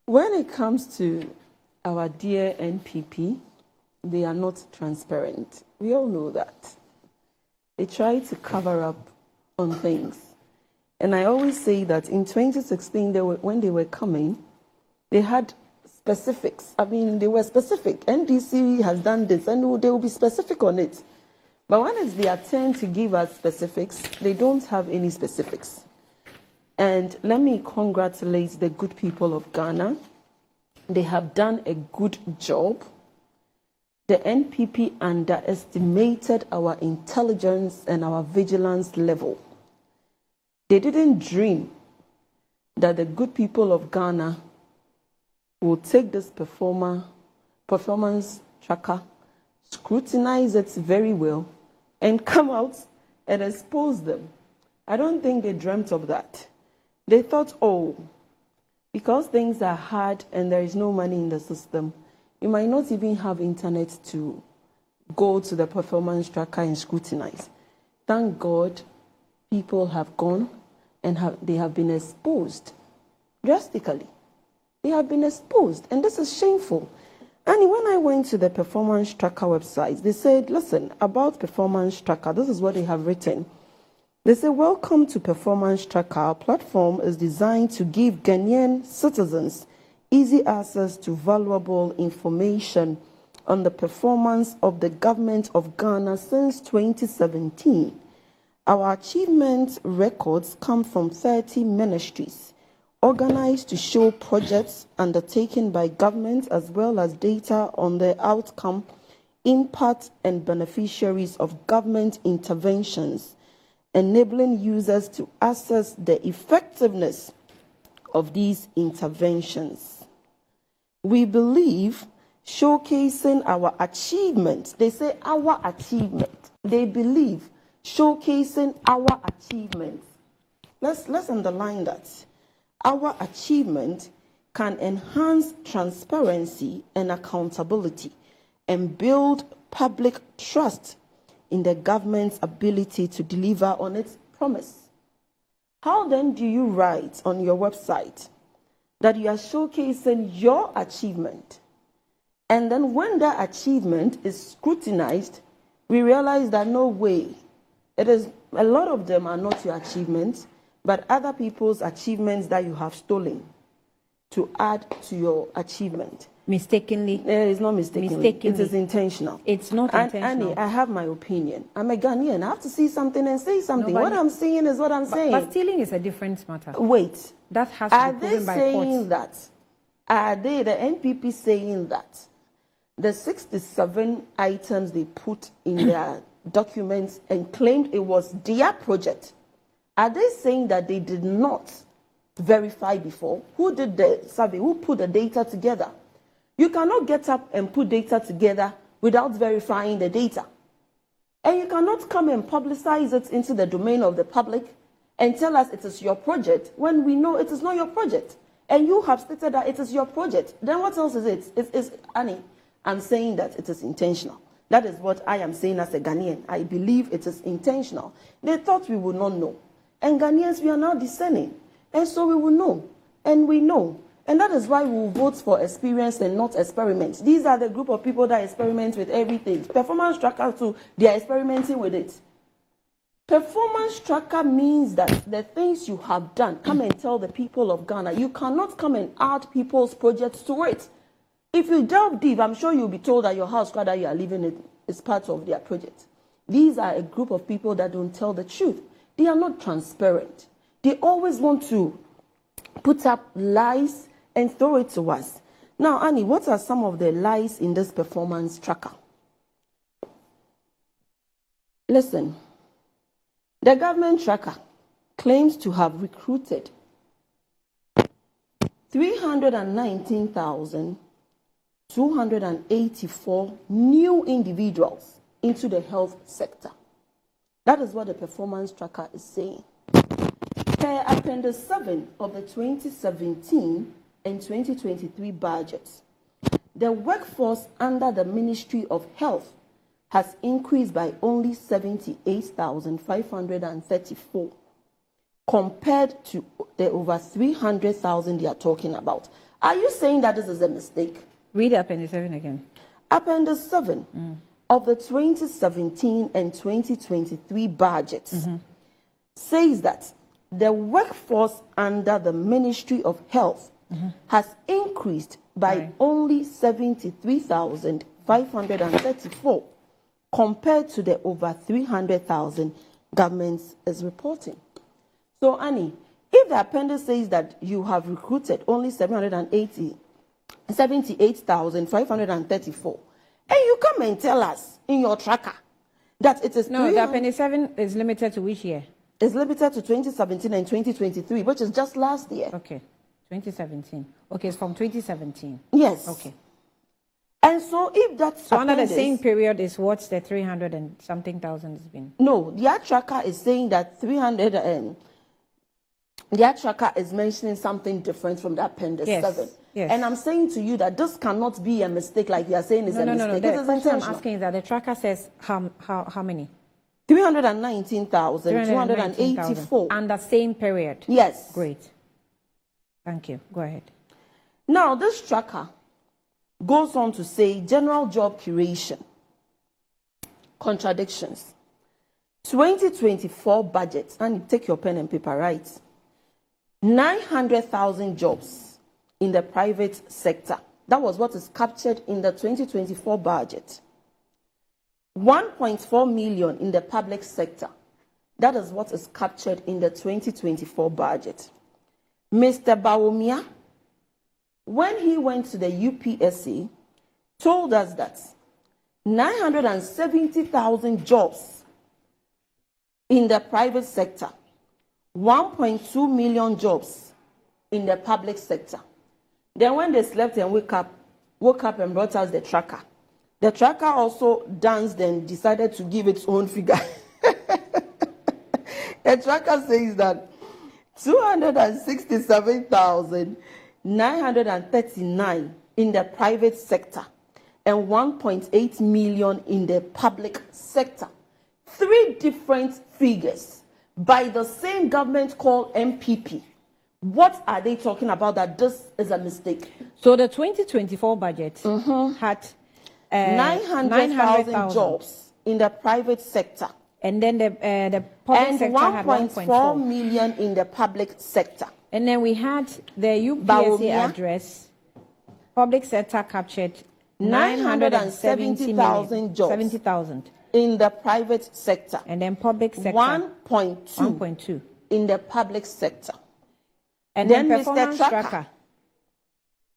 When it comes to our dear NPP, they are not transparent. We all know that. They try to cover up on things. And I always say that in 2016, when they were coming, they had specifics. I mean, they were specific. NDC has done this, and they will be specific on it. But when it's their turn to give us specifics, they don't have any specifics. And let me congratulate the good people of Ghana. They have done a good job. The NPP underestimated our intelligence and our vigilance level. They didn't dream that the good people of Ghana will take this performance tracker, scrutinize it very well, and come out and expose them. I don't think they dreamt of that. They thought, oh, because things are hard and there is no money in the system, you might not even have internet to go to the performance tracker and scrutinize. Thank God people have gone and they have been exposed drastically. They have been exposed, and this is shameful. And when I went to the performance tracker website, they said, listen, about performance tracker, this is what they have written. They say, welcome to Performance Tracker. Our platform is designed to give Ghanaian citizens easy access to valuable information on the performance of the government of Ghana since 2017. Our achievement records come from 30 ministries, organized to show projects undertaken by government as well as data on the outcome, impact, and beneficiaries of government interventions, enabling users to assess the effectiveness of these interventions. We believe showcasing our achievements, they say our achievement, they believe showcasing our achievements. Let's underline that. Our achievement can enhance transparency and accountability and build public trust in the government's ability to deliver on its promise. How then do you write on your website that you are showcasing your achievement, and then when that achievement is scrutinized, we realize that no way, it is, a lot of them are not your achievements, but other people's achievements that you have stolen to add to your achievement. Mistakenly? It's not mistakenly. It is intentional. It's not intentional. Annie, I have my opinion. I'm a Ghanaian. I have to see something and say something. What I'm seeing is what I'm saying. But stealing is a different matter. Wait. That has to be proven by courts. Are they saying that? Are they, the NPP, saying that the 67 items they put in their documents and claimed it was their project, are they saying that they did not verify before? Who did the survey? Who put the data together? You cannot get up and put data together without verifying the data. And you cannot come and publicize it into the domain of the public and tell us it is your project when we know it is not your project. And you have stated that it is your project. Then what else is it? It's Annie, I'm saying that it is intentional. That is what I am saying as a Ghanaian. I believe it is intentional. They thought we would not know. And Ghanaians, we are now discerning. And so we will know. And we know. And that is why we will vote for experience and not experiments. These are the group of people that experiment with everything. Performance tracker too, they are experimenting with it. Performance tracker means that the things you have done, come and tell the people of Ghana. You cannot come and add people's projects to it. If you delve deep, I'm sure you'll be told that your house that you are living in is part of their project. These are a group of people that don't tell the truth. They are not transparent. They always want to put up lies and throw it to us. Now, Annie, what are some of the lies in this performance tracker? Listen, the government tracker claims to have recruited 319,284 new individuals into the health sector. That is what the performance tracker is saying. Per Appendix 7 of the 2017 and 2023 budgets, the workforce under the Ministry of Health has increased by only 78,534 compared to the over 300,000 they are talking about. Are you saying that this is a mistake? Read Appendix 7 again. Appendix 7 of the 2017 and 2023 budget says that the workforce under the Ministry of Health has increased by only 73,534 compared to the over 300,000 government is reporting. So, Annie, if the appendix says that you have recruited only 78,534, and you come and tell us in your tracker that it is no, the appendix 7 is limited to which year? It's limited to 2017 and 2023, which is just last year. Okay, 2017. Okay, it's from 2017. Yes. Okay. And so if that's so under the same period is what's the 300 and something thousand has been? No, the tracker is saying that 300 and the tracker is mentioning something different from the appendix 7. Yes. And I'm saying to you that this cannot be a mistake like you are saying it's a mistake. The question I'm asking is that the tracker says how many? 319,284. And the same period? Yes. Great. Thank you. Go ahead. Now, this tracker goes on to say general job creation. Contradictions. 2024 budget, and take your pen and paper, right? 900,000 jobs in the private sector. That was what is captured in the 2024 budget. 1.4 million in the public sector. That is what is captured in the 2024 budget. Mr. Bawumia, when he went to the UPSC, told us that 970,000 jobs in the private sector, 1.2 million jobs in the public sector. Then when they slept and woke up and brought us the tracker. The tracker also danced and decided to give its own figure. The tracker says that 267,939 in the private sector and 1.8 million in the public sector. 3 different figures by the same government called MPP. What are they talking about that this is a mistake? So the 2024 budget had 900,000 jobs in the private sector. And then the public sector had 1.4 million in the public sector. And then we had the UPSC address. Public sector captured 970,000 jobs. 70,000. In the private sector. And then public sector. 1.2 in the public sector. And then Mr. Tracker.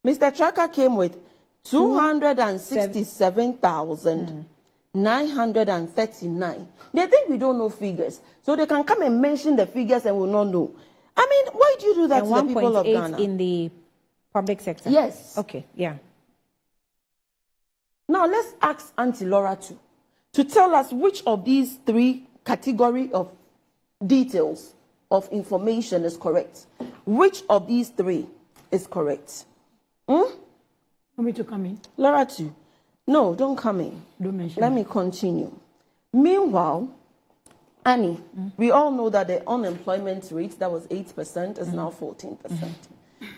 Mr. Tracker came with 267,939. They think we don't know figures. So they can come and mention the figures and we'll not know. I mean, why do you do that and to the people of Ghana? 1.8 in the public sector? Yes. Okay, yeah. Now let's ask Auntie Laura to tell us which of these 3 categories of details of information is correct. Which of these 3 is correct? Want me to come in? Laura too. No, don't come in. Don't mention Let me continue. Meanwhile, Annie, we all know that the unemployment rate that was 8% is now 14%.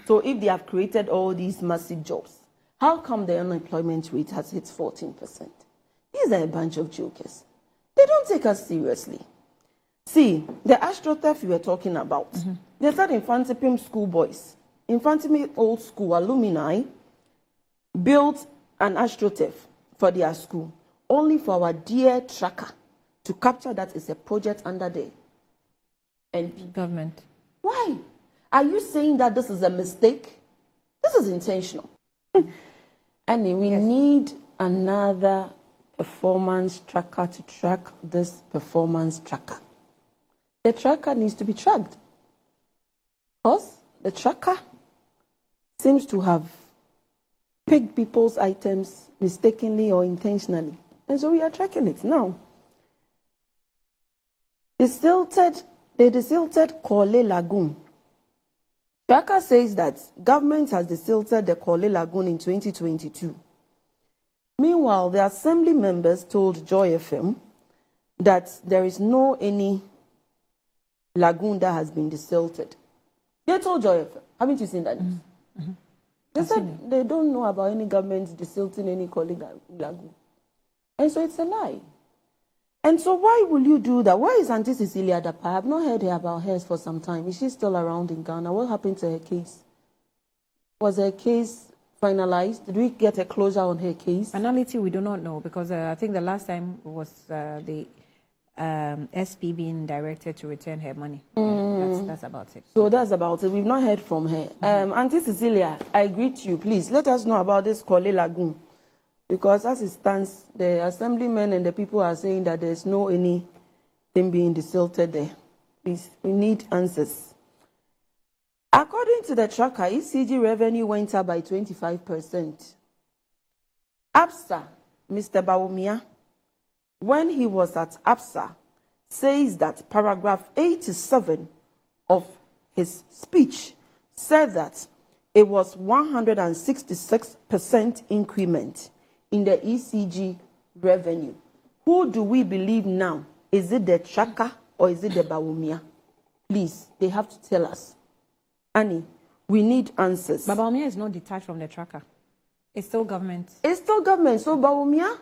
So if they have created all these massive jobs, how come the unemployment rate has hit 14%? These are a bunch of jokers. They don't take us seriously. See, the astroturf you were talking about, they said Infantipim schoolboys, Infantipim old school alumni built an astroturf for their school, only for our dear tracker to capture that is a project under the government. Why? Are you saying that this is a mistake? This is intentional. And we need another performance tracker to track this performance tracker. The tracker needs to be tracked. Because the tracker seems to have picked people's items mistakenly or intentionally. And so we are tracking it now. The desilted Korle Lagoon. Tracker says that government has desilted the Korle Lagoon in 2022. Meanwhile, the assembly members told Joy FM that there is no any lagoon that has been desilted. They told Joy FM. Haven't you seen that news? They said they don't know about any government desilting any Korle lagoon. And so it's a lie. And so why will you do that? Why is Auntie Cecilia Dapa? I have not heard about her for some time. Is she still around in Ghana? What happened to her case? Was her case finalized? Did we get a closure on her case? Finality, we do not know, because I think the last time was the SP being directed to return her money. That's about it. So that's about it. We've not heard from her. Auntie Cecilia, I greet you. Please let us know about this Korle lagoon. Because as it stands, the assemblymen and the people are saying that there's no anything being desilted there. Please, we need answers. According to the tracker, ECG revenue went up by 25%. APSA, Mr. Bawumia, when he was at APSA, says that paragraph 87 of his speech said that it was 166% increment in the ECG revenue. Who do we believe now? Is it the tracker or is it the Bawumia? Please, they have to tell us. Annie, we need answers. But Bawumia is not detached from the tracker. It's still government. It's still government. So Bawumia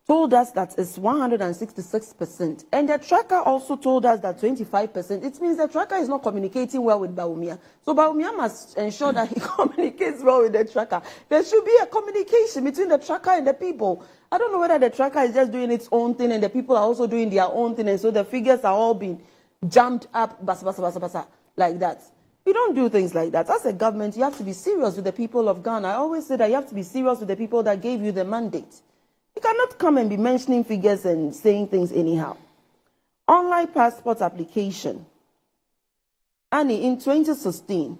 told us that it's 166%. And the tracker also told us that 25%. It means the tracker is not communicating well with Bawumia. So Bawumia must ensure that he communicates well with the tracker. There should be a communication between the tracker and the people. I don't know whether the tracker is just doing its own thing and the people are also doing their own thing. And so the figures are all being jammed up like that. We don't do things like that. As a government, you have to be serious with the people of Ghana. I always say that you have to be serious with the people that gave you the mandate. You cannot come and be mentioning figures and saying things anyhow. Online passport application. Annie, in 2016,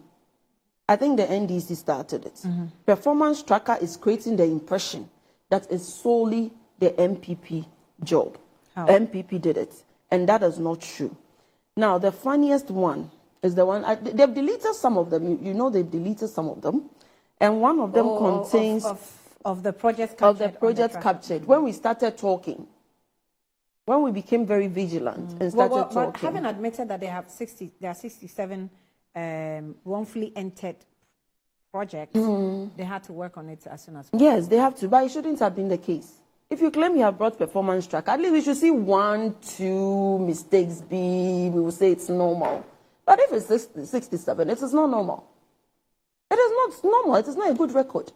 I think the NDC started it. Performance tracker is creating the impression that it's solely the MPP job. How? MPP did it. And that is not true. Now, the funniest one is the one, they've deleted some of them. You know they've deleted some of them. And one of them contains... Of the project captured. Of the project captured. When we started talking, when we became very vigilant and started talking. But having admitted that there are 67 wrongfully entered projects, they had to work on it as soon as possible. Yes, they have to, but it shouldn't have been the case. If you claim you have brought performance track, at least we should see 1, 2 mistakes we will say it's normal. But if it's 67, it is not normal. It is not normal. It is not a good record.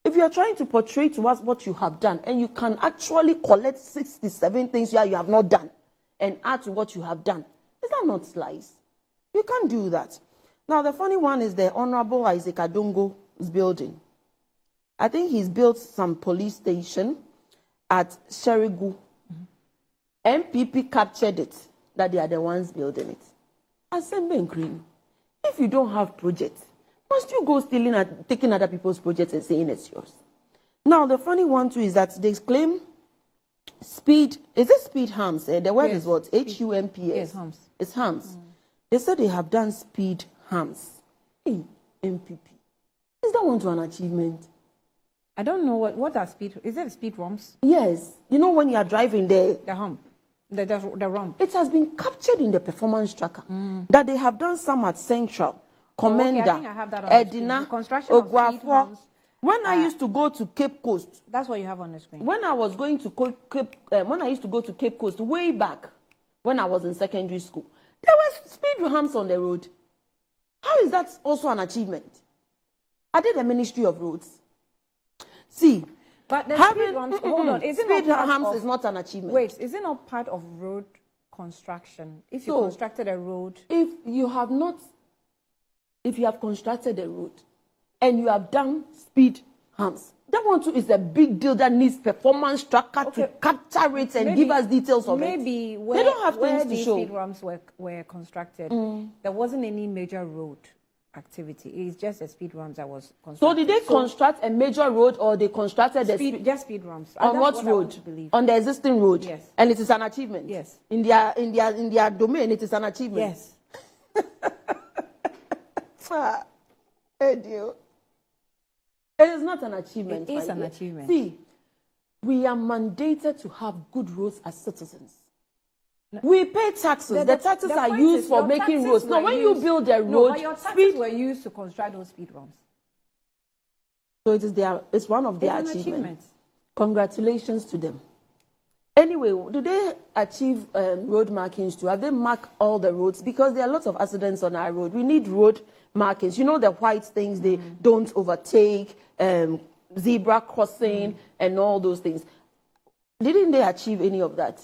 If you are trying to portray to us what you have done, and you can actually collect 67 things you have not done and add to what you have done, is that not lies? You can't do that. Now, the funny one is the Honorable Isaac Adongo's building. I think he's built some police station at Sherigu. MPP captured it, that they are the ones building it. Assembly Green, if you don't have projects, must you go stealing and taking other people's projects and saying it's yours? Now, the funny one too is that they claim speed, is it speed harms? The word is what? H-U-M-P-S. Yes, harms. It's harms. They said they have done speed harms. Hey, MPP. Is that one to an achievement? I don't know what are speed, is it speed rumps? Yes. You know when you are driving there. The hump. The rump. It has been captured in the performance tracker that they have done some at Central. Commander, I think I have that on Edina, Oguafo. When I used to go to Cape Coast, that's what you have on the screen. When I was going to when I used to go to Cape Coast way back, when I was in secondary school, there were speed humps on the road. How is that also an achievement? I did the Ministry of Roads. See, but the speed humps, hold on, speed humps is not an achievement. Wait, is it not part of road construction? If you constructed a road, if you have constructed a road and you have done speed humps, that one too is a big deal that needs performance tracker to capture it and give us details of it. Maybe they don't have things to show. Speed humps were constructed, there wasn't any major road activity. It's just the speed humps that was constructed. So did they construct a major road or they constructed just speed humps? On what road? On the existing road? Yes. And it is an achievement? Yes. In their domain, it is an achievement? Yes. It is not an achievement. It is an achievement. See, we are mandated to have good roads as citizens. We pay taxes. The taxes are used for making roads. Now, when you build a road, but your taxes were used to construct those speed humps. So it's one of their It's an achievements. achievement. Congratulations to them. Anyway, do they achieve road markings too? Have they marked all the roads? Because there are lots of accidents on our road. We need road markings. You know, the white things, they don't overtake, zebra crossing, and all those things. Didn't they achieve any of that?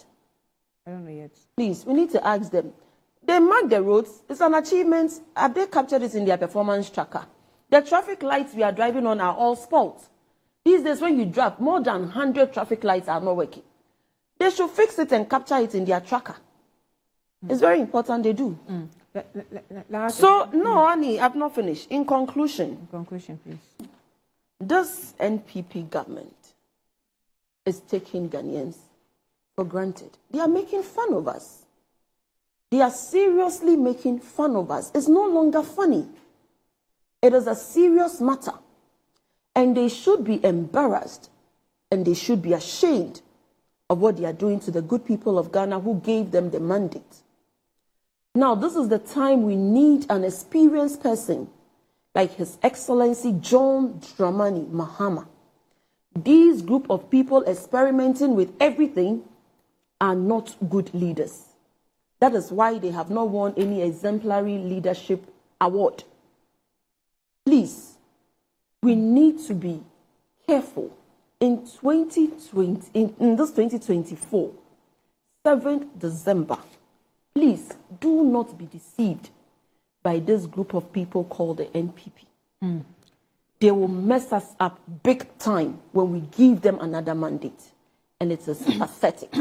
I don't know yet. Please, we need to ask them. They mark the roads. It's an achievement. Have they captured it in their performance tracker? The traffic lights we are driving on are all spoiled. These days, when you drive, more than 100 traffic lights are not working. They should fix it and capture it in their tracker. It's very important they do. So, no, Annie, I've not finished. In conclusion, Please. this NPP government is taking Ghanaians for granted. They are making fun of us. They are seriously making fun of us. It's no longer funny. It is a serious matter. And they should be embarrassed and they should be ashamed of what they are doing to the good people of Ghana who gave them the mandate. Now, this is the time we need an experienced person like His Excellency John Dramani Mahama. These group of people experimenting with everything are not good leaders. That is why they have not won any exemplary leadership award. Please, we need to be careful. In 2020, in this 2024, 7th December, please do not be deceived by this group of people called the NPP. They will mess us up big time when we give them another mandate. And it is pathetic.